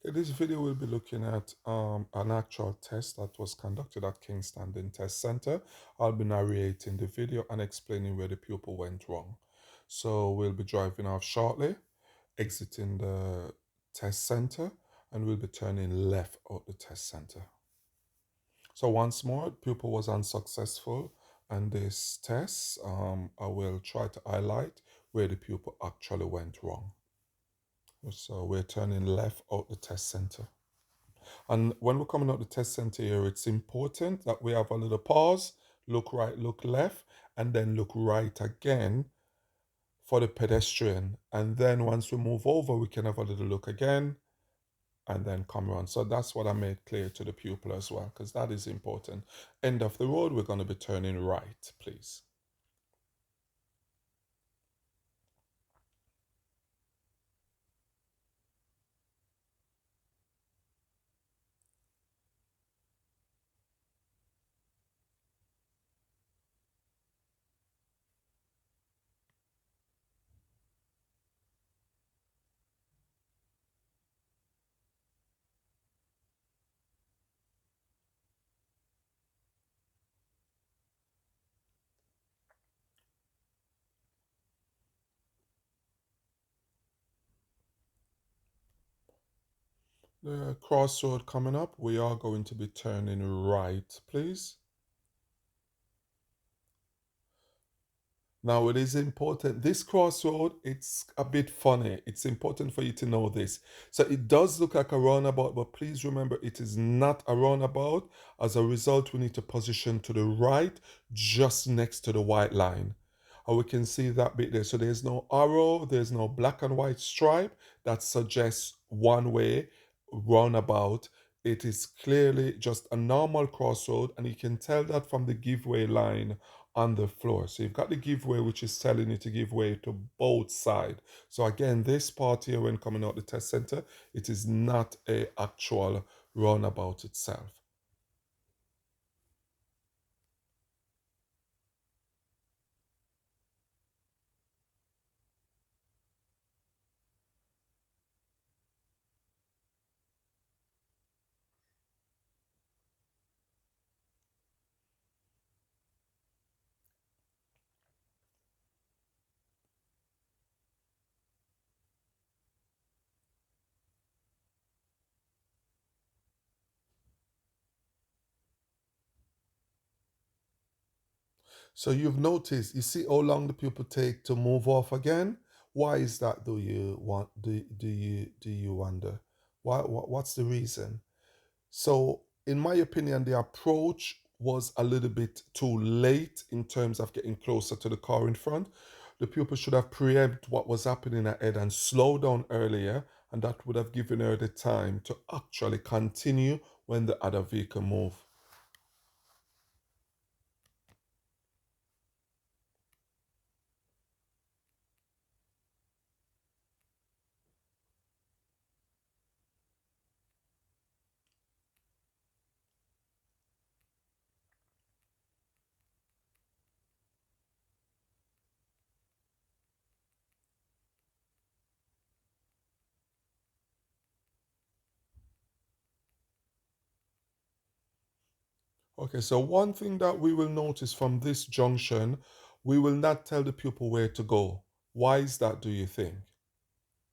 In this video, we'll be looking at an actual test that was conducted at Kingstanding Test Center. I'll be narrating the video and explaining where the pupil went wrong. So we'll be driving off shortly, exiting the test center, and we'll be turning left out the test center. So once more, pupil was unsuccessful and this test. I will try to highlight where the pupil actually went wrong. So we're turning left out the test center. And when we're coming out the test center here, it's important that we have a little pause, look right, look left, and then look right again for the pedestrian. And then once we move over, we can have a little look again and then come around. So that's what I made clear to the pupil as well, because that is important. End of the road, we're going to be turning right, please. The crossroad coming up, we are going to be turning right, please. Now, it is important. This crossroad, it's a bit funny. It's important for you to know this. So it does look like a roundabout, but please remember it is not a roundabout. As a result, we need to position to the right, just next to the white line. And we can see that bit there. So there's no arrow, there's no black and white stripe that suggests one way roundabout. It is clearly just a normal crossroad, and you can tell that from the giveaway line on the floor. So you've got the giveaway, which is telling you to give way to both sides. So again, this part here, when coming out the test center, it is not a actual roundabout itself. So you've noticed, you see how long the people take to move off again? Why is that, do you wonder? What's the reason? So, in my opinion, the approach was a little bit too late in terms of getting closer to the car in front. The pupil should have preempted what was happening ahead and slowed down earlier, and that would have given her the time to actually continue when the other vehicle moved. Okay, so one thing that we will notice from this junction, we will not tell the pupil where to go. Why is that, do you think?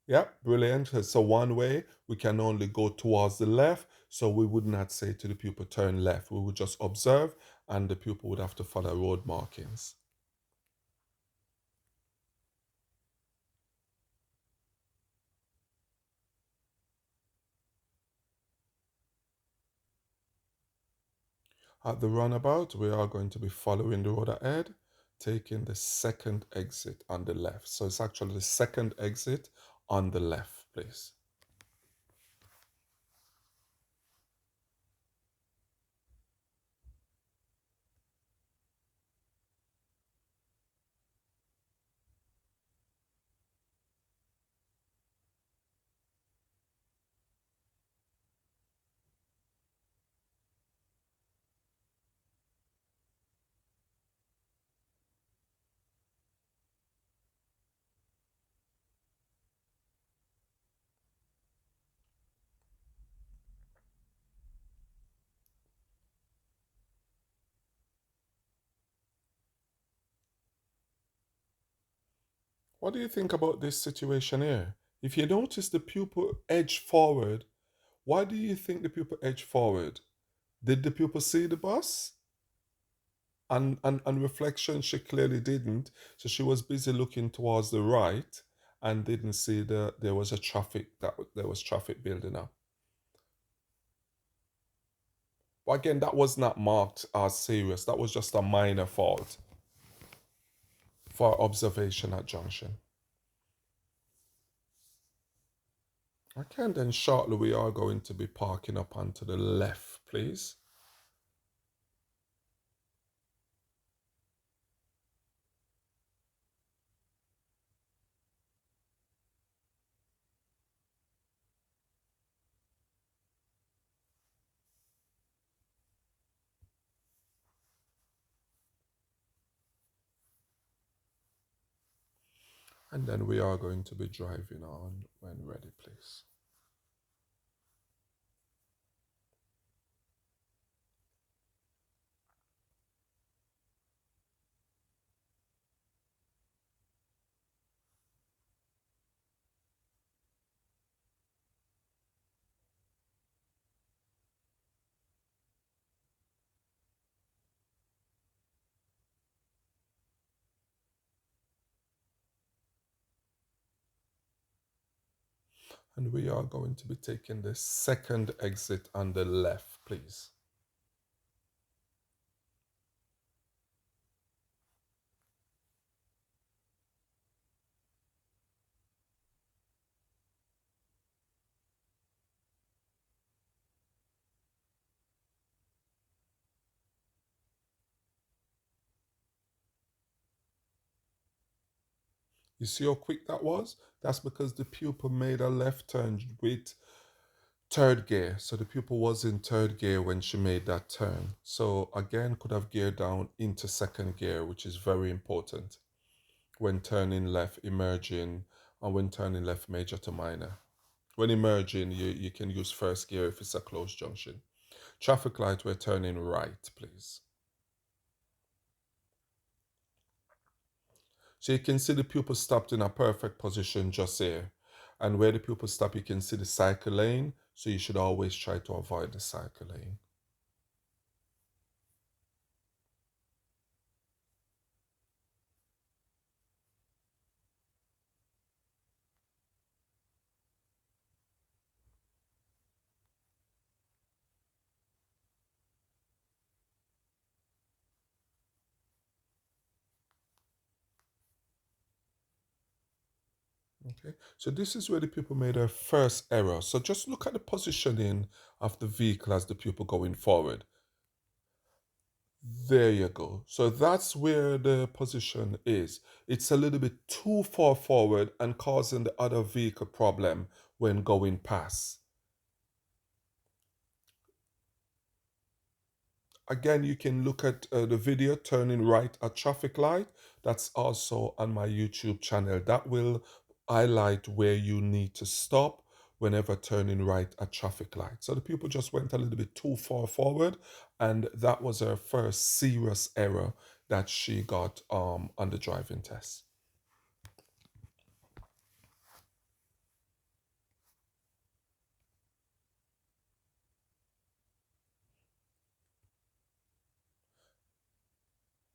Yep, brilliant. So one way, we can only go towards the left, so we would not say to the pupil turn left. We would just observe, and the pupil would have to follow road markings. At the runabout, we are going to be following the road ahead, taking the second exit on the left. So it's actually the second exit on the left, please. What do you think about this situation here? If you notice the pupil edge forward, why do you think the pupil edge forward? Did the pupil see the bus? And reflection, she clearly didn't. So she was busy looking towards the right and didn't see there was a traffic that there was traffic building up. But again, that was not marked as serious. That was just a minor fault for observation at junction. Okay, and then shortly we are going to be parking up onto the left, please. And then we are going to be driving on when ready, please. And we are going to be taking the second exit on the left, please. You see how quick that was? That's because the pupil made a left turn with third gear. So the pupil was in third gear when she made that turn. So again, could have geared down into second gear, which is very important when turning left, emerging, and when turning left major to minor. When emerging, you can use first gear if it's a closed junction. Traffic light, we're turning right, please. So you can see the pupil stopped in a perfect position just here. And where the pupil stop, you can see the cycle lane. So you should always try to avoid the cycle lane. Okay, so this is where the pupil made their first error. So just look at the positioning of the vehicle as the pupil going forward. There you go. So that's where the position is. It's a little bit too far forward and causing the other vehicle problem when going past. Again, you can look at the video turning right at traffic light. That's also on my YouTube channel. That will highlight where you need to stop whenever turning right at traffic light. So the people just went a little bit too far forward, and that was her first serious error that she got on the driving test.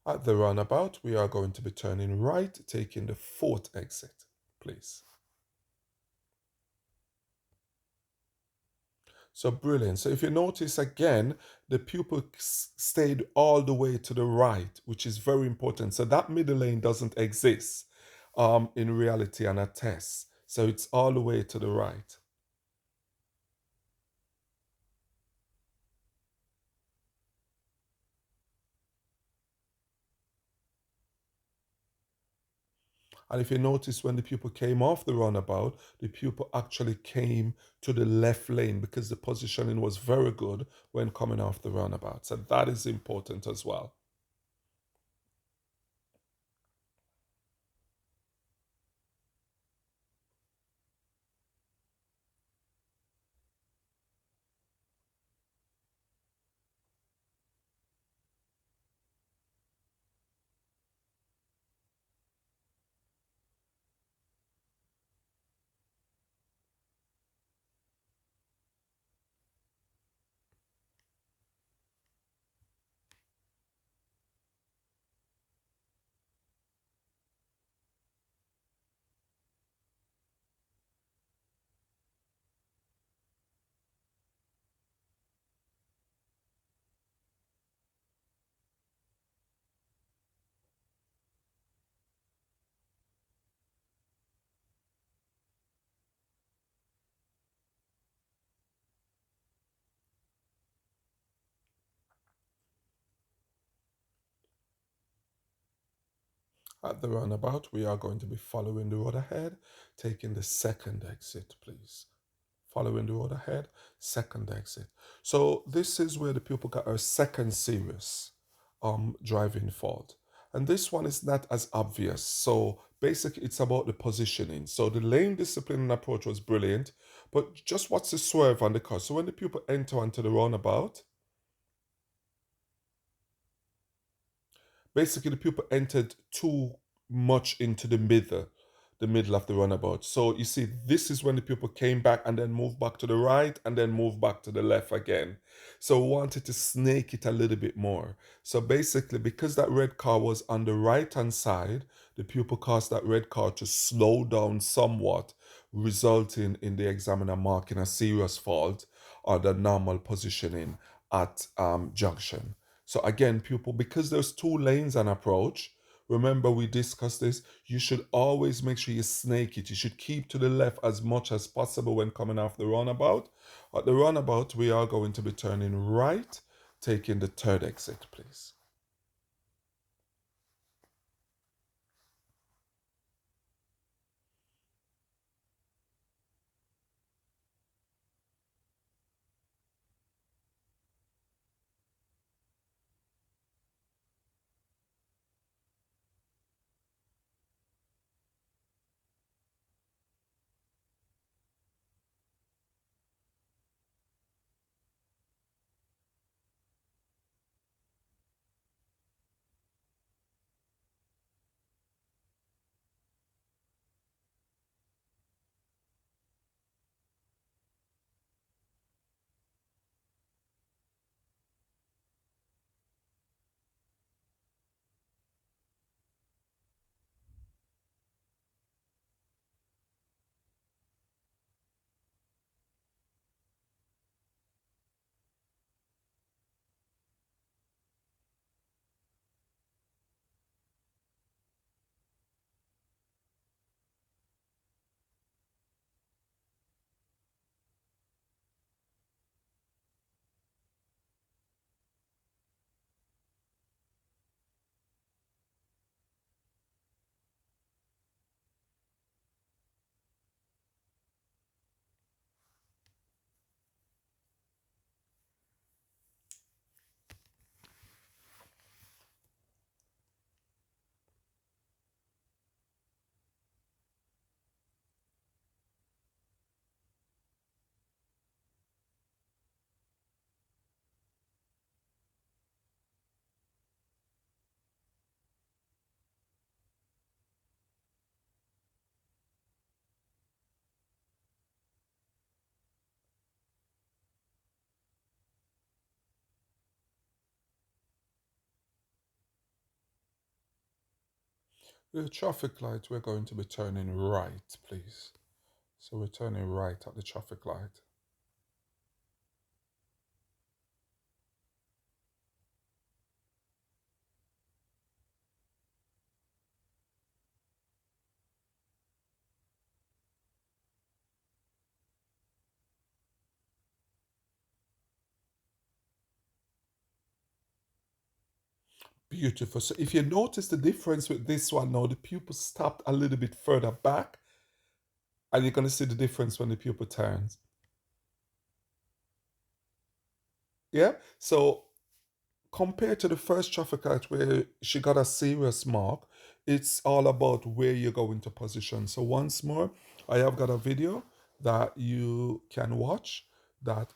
At the roundabout, we are going to be turning right, taking the fourth exit, please. So brilliant. So if you notice again, the pupil stayed all the way to the right, which is very important. So that middle lane doesn't exist in reality on a test. So it's all the way to the right. And if you notice when the pupil came off the runabout, the pupil actually came to the left lane because the positioning was very good when coming off the runabout. So that is important as well. At the roundabout, we are going to be following the road ahead, taking the second exit, please. Following the road ahead, second exit. So this is where the people got a second serious driving fault. And this one is not as obvious. So basically it's about the positioning. So the lane discipline and approach was brilliant, but just what's the swerve on the car? So when the people enter onto the roundabout, basically the people entered too much into the middle of the runabout. So you see, this is when the people came back and then moved back to the right and then moved back to the left again. So we wanted to snake it a little bit more. So basically, because that red car was on the right hand side, the pupil caused that red car to slow down somewhat, resulting in the examiner marking a serious fault or the normal positioning at junction. So again, pupil, because there's two lanes and approach, remember we discussed this, you should always make sure you snake it. You should keep to the left as much as possible when coming off the runabout. At the runabout, we are going to be turning right, taking the third exit, please. The traffic light, we're going to be turning right, please. So we're turning right at the traffic light. Beautiful. So if you notice the difference with this one now, the pupil stopped a little bit further back, and you're going to see the difference when the pupil turns. Yeah. So compared to the first traffic light where she got a serious mark, it's all about where you're going to position. So once more, I have got a video that you can watch that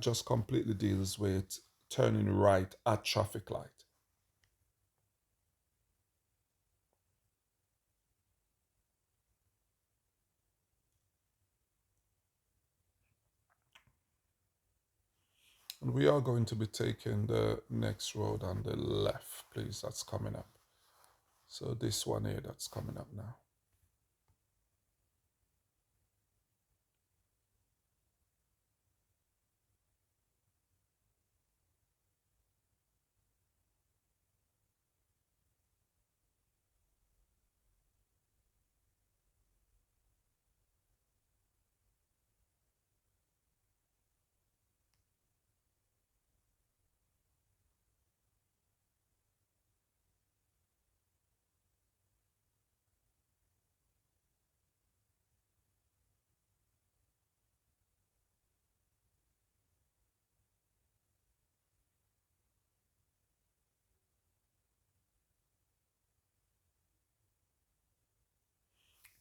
just completely deals with turning right at traffic light. And we are going to be taking the next road on the left, please. That's coming up. So this one here that's coming up now.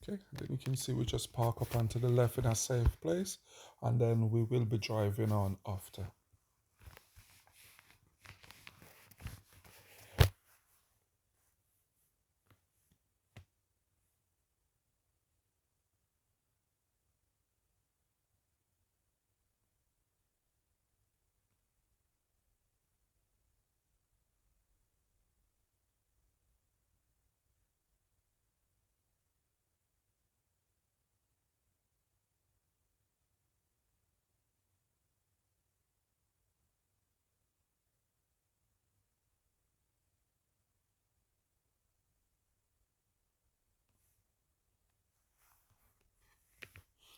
Okay, then you can see we just park up onto the left in a safe place, and then we will be driving on after.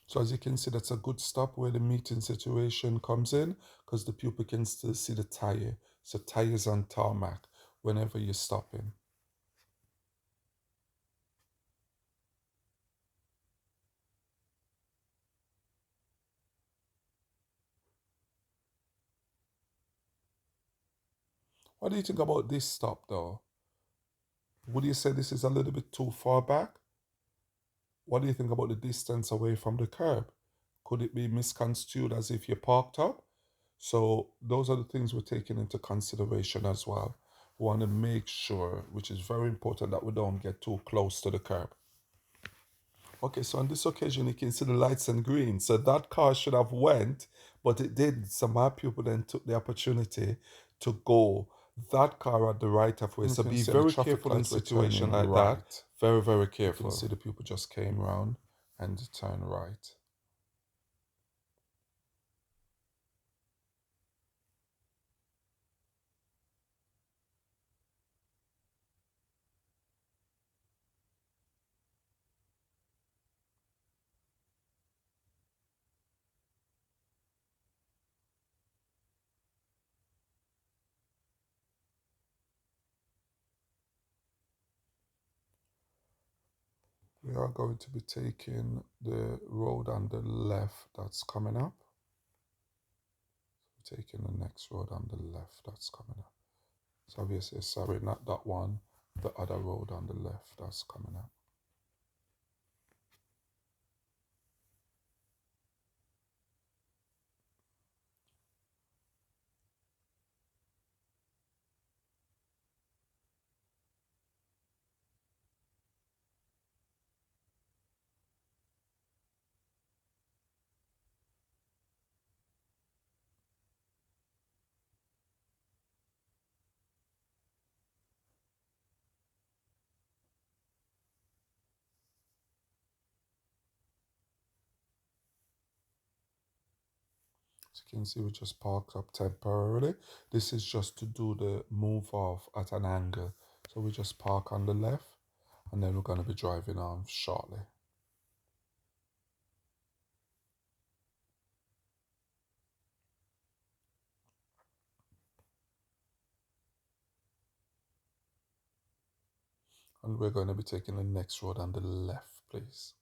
So as you can see, that's a good stop where the meeting situation comes in, because the pupil can still see the tire. So tires on tarmac whenever you're stopping. What do you think about this stop though? Would you say this is a little bit too far back? What do you think about the distance away from the curb? Could it be misconstrued as if you're parked up? So those are the things we're taking into consideration as well. We want to make sure, which is very important, that we don't get too close to the curb. Okay, so on this occasion you can see the lights and green. So that car should have went, but it did. So my pupil then took the opportunity to go that car at the right of way. So be very careful in a situation like that. Very, very careful. You can see the pupil just came round and turned right. We are going to be taking the road on the left that's coming up. Taking the next road on the left that's coming up. So obviously, sorry, not that one, the other road on the left that's coming up. As you can see, we just parked up temporarily. This is just to do the move off at an angle. So we just park on the left, and then we're going to be driving on shortly. And we're going to be taking the next road on the left, please.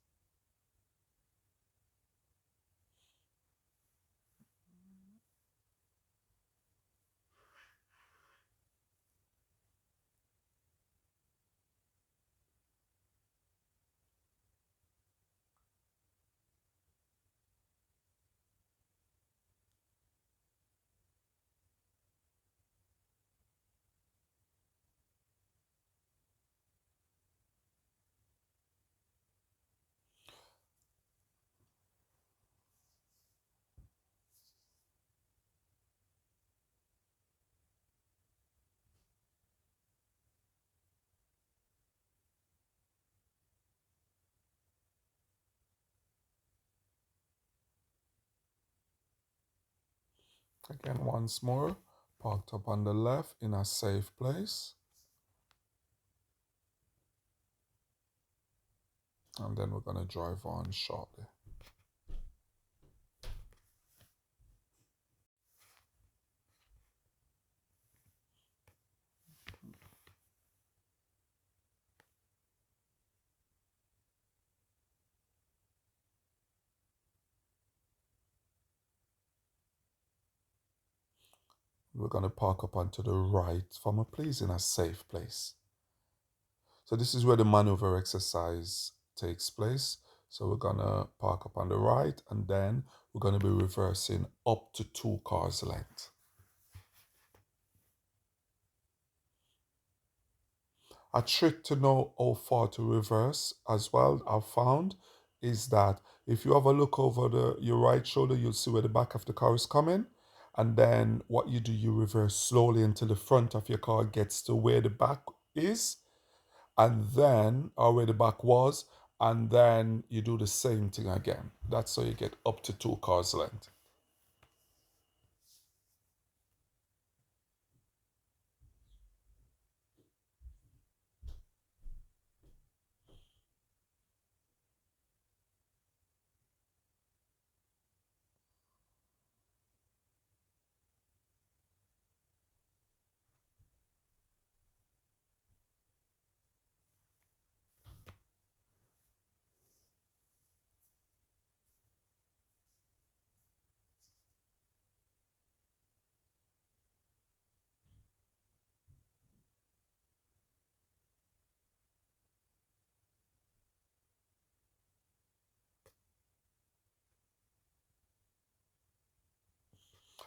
Again, once more, parked up on the left in a safe place. And then we're going to drive on shortly. We're going to park up onto the right from a place in a safe place. So this is where the maneuver exercise takes place. So we're gonna park up on the right, and then we're gonna be reversing up to 2 cars length. A trick to know how far to reverse as well, I've found, is that if you have a look over your right shoulder, you'll see where the back of the car is coming. And then what you do, you reverse slowly until the front of your car gets to where the back is, and then, or where the back was, and then you do the same thing again. That's how you get up to 2 cars length.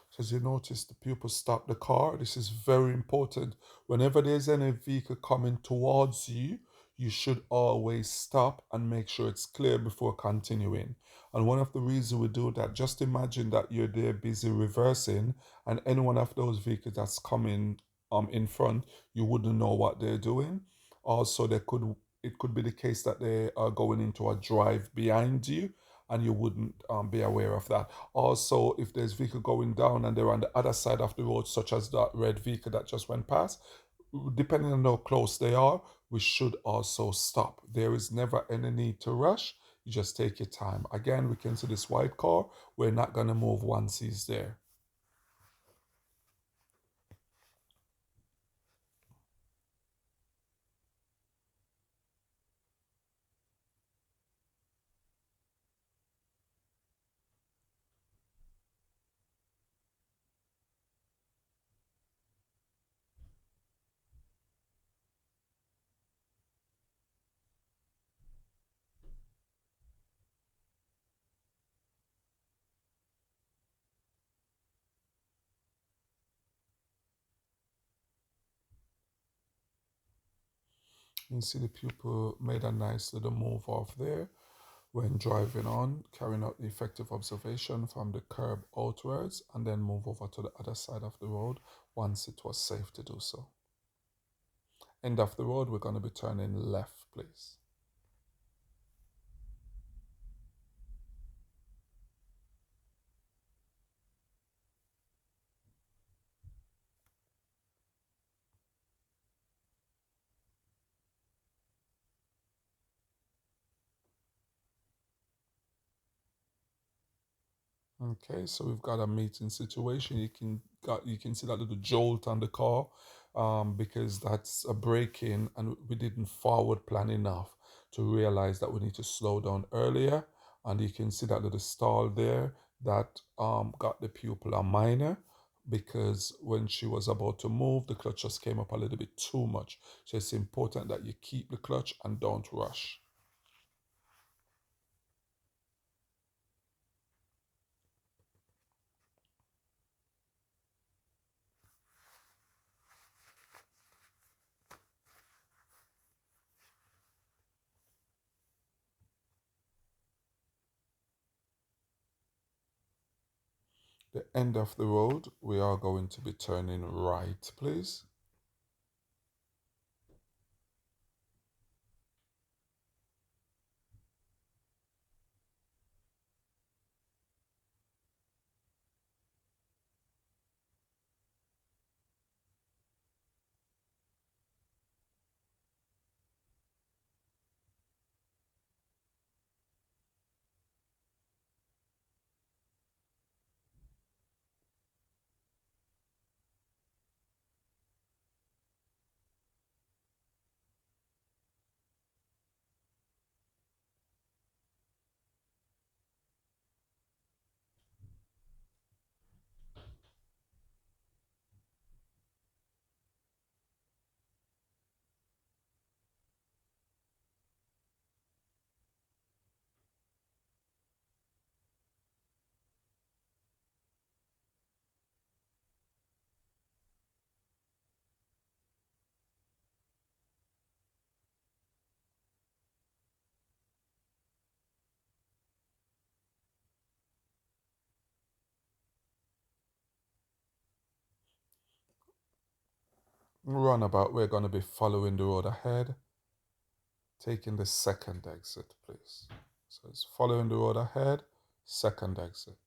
So as you notice, the pupil stop the car. This is very important. Whenever there's any vehicle coming towards you, you should always stop and make sure it's clear before continuing. And one of the reasons we do that, just imagine that you're there busy reversing, and any one of those vehicles that's coming in front, you wouldn't know what they're doing. Also, it could be the case that they are going into a drive behind you, and you wouldn't be aware of that. Also, if there's vehicle going down and they're on the other side of the road, such as that red vehicle that just went past, depending on how close they are, we should also stop. There is never any need to rush. You just take your time. Again, we can see this white car. We're not going to move once he's there. You can see the pupil made a nice little move off there when driving on, carrying out the effective observation from the curb outwards, and then move over to the other side of the road once it was safe to do so. End of the road, we're going to be turning left, please. Okay, so we've got a meeting situation. You can see that little jolt on the car, because that's a break-in, and we didn't forward plan enough to realize that we need to slow down earlier. And you can see that little stall there that got the pupil a minor, because when she was about to move, the clutch just came up a little bit too much. So it's important that you keep the clutch and don't rush. The end of the road, we are going to be turning right, please. Roundabout, we're going to be following the road ahead, taking the second exit, please. So it's following the road ahead, second exit.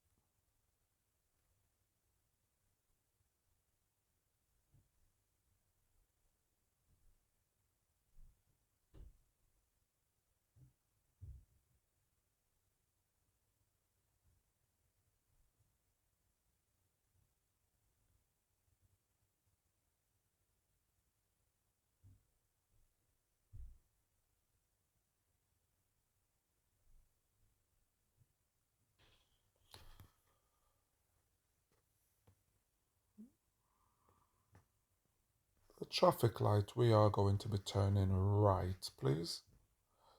The traffic light, we are going to be turning right, please.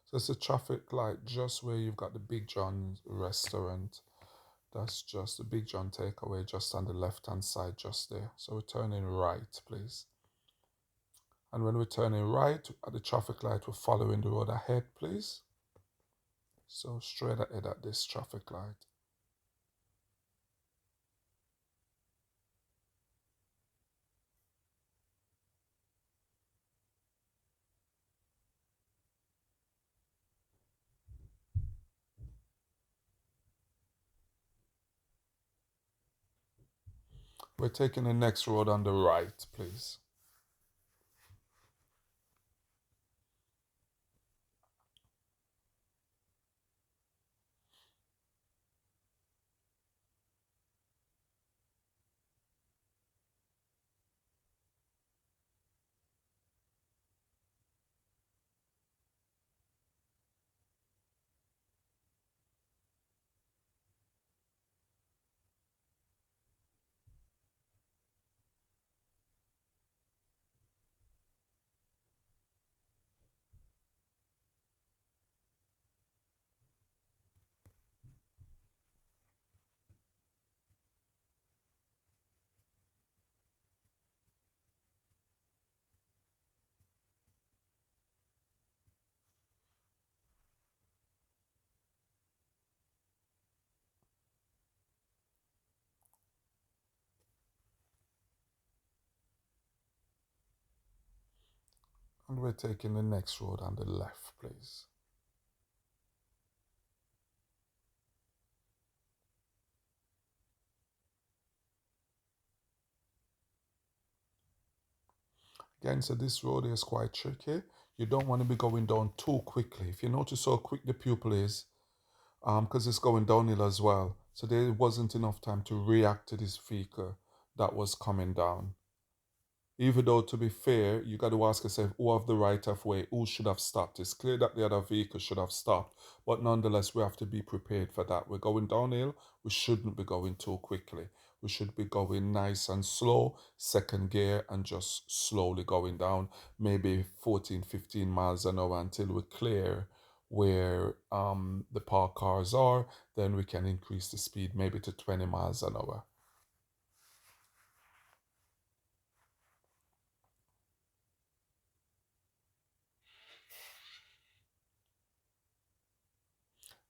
So it's a traffic light just where you've got the Big John restaurant. That's just the Big John takeaway just on the left hand side, just there. So we're turning right, please. And when we're turning right at the traffic light, we're following the road ahead, please. So straight ahead at this traffic light. We're taking the next road on the right, please. And we're taking the next road on the left, please. Again, so this road is quite tricky. You don't want to be going down too quickly. If you notice how quick the pupil is, because it's going downhill as well. So there wasn't enough time to react to this vehicle that was coming down. Even though, to be fair, you got to ask yourself, who have the right of way? Who should have stopped? It's clear that the other vehicle should have stopped, but nonetheless, we have to be prepared for that. We're going downhill. We shouldn't be going too quickly. We should be going nice and slow, second gear, and just slowly going down, maybe 14, 15 miles an hour until we clear where the parked cars are. Then we can increase the speed maybe to 20 miles an hour.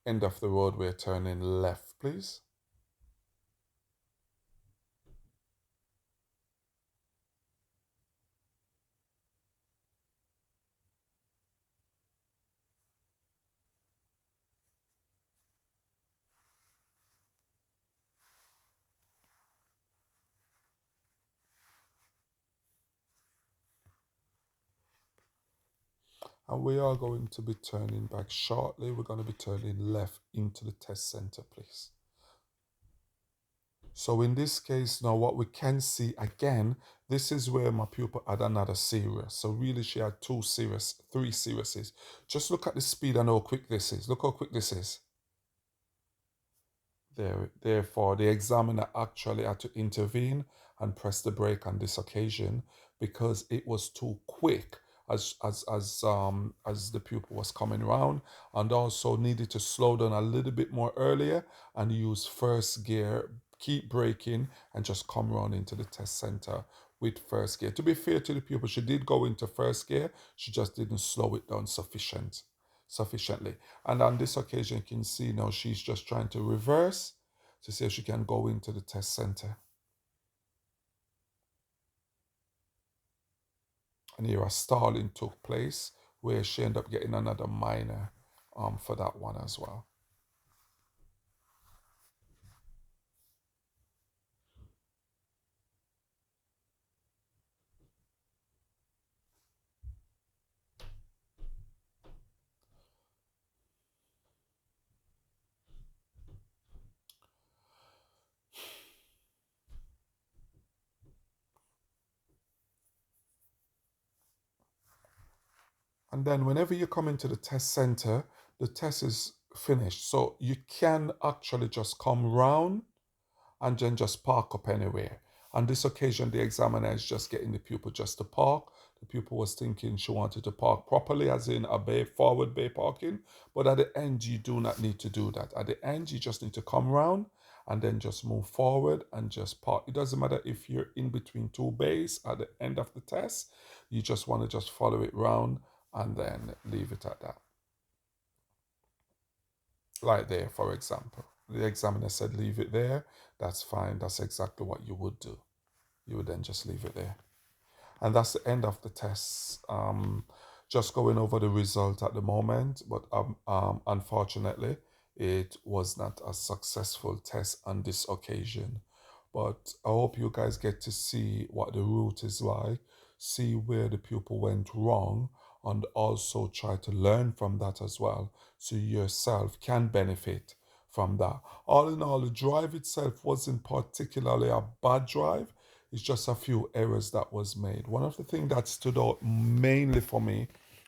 End of the road, we're turning left, please. And we are going to be turning back shortly. We're going to be turning left into the test center, please. So in this case, now what we can see again, this is where my pupil had another series. So really she had two series, three series. Just look at the speed and how quick this is. Look how quick this is. Therefore, the examiner actually had to intervene and press the brake on this occasion because it was too quick as the pupil was coming around, and also needed to slow down a little bit more earlier and use first gear, keep braking, and just come around into the test center with first gear. To be fair to the pupil, she did go into first gear, she just didn't slow it down sufficiently. And on this occasion, you can see now she's just trying to reverse to see if she can go into the test center. and here a stalling took place where she ended up getting another minor for that one as well. And then whenever you come into the test center, the test is finished. So you can actually just come round and then just park up anywhere. On this occasion, the examiner is just getting the pupil just to park. The pupil was thinking she wanted to park properly, as in a bay, forward bay parking. But at the end, you do not need to do that. At the end, you just need to come round and then just move forward and just park. It doesn't matter if you're in between two bays at the end of the test. You just want to just follow it round and then leave it at that. Like there, for example. The examiner said leave it there. That's fine. That's exactly what you would do. You would then just leave it there. And that's the end of the tests. Just going over the result at the moment, but unfortunately, it was not a successful test on this occasion. But I hope you guys get to see what the route is like, see where the pupil went wrong, and also try to learn from that as well, so you yourself can benefit from that. All in all, the drive itself wasn't particularly a bad drive. It's just a few errors that was made. One of the things that stood out mainly for me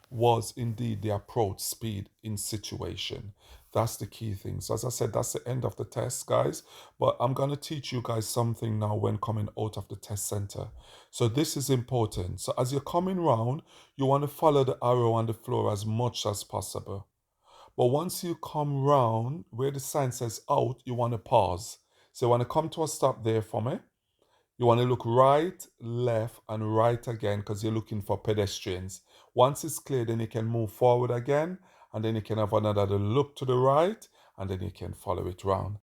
was indeed the approach speed in situation. That's the key thing. So as I said, that's the end of the test, guys. But I'm going to teach you guys something now when coming out of the test center. So this is important. So as you're coming round, you want to follow the arrow on the floor as much as possible. But once you come round where the sign says out, you want to pause. So you want to come to a stop there for me. You want to look right, left, and right again because you're looking for pedestrians. Once it's clear, then you can move forward again, and then you can have another look to the right, and then you can follow it round.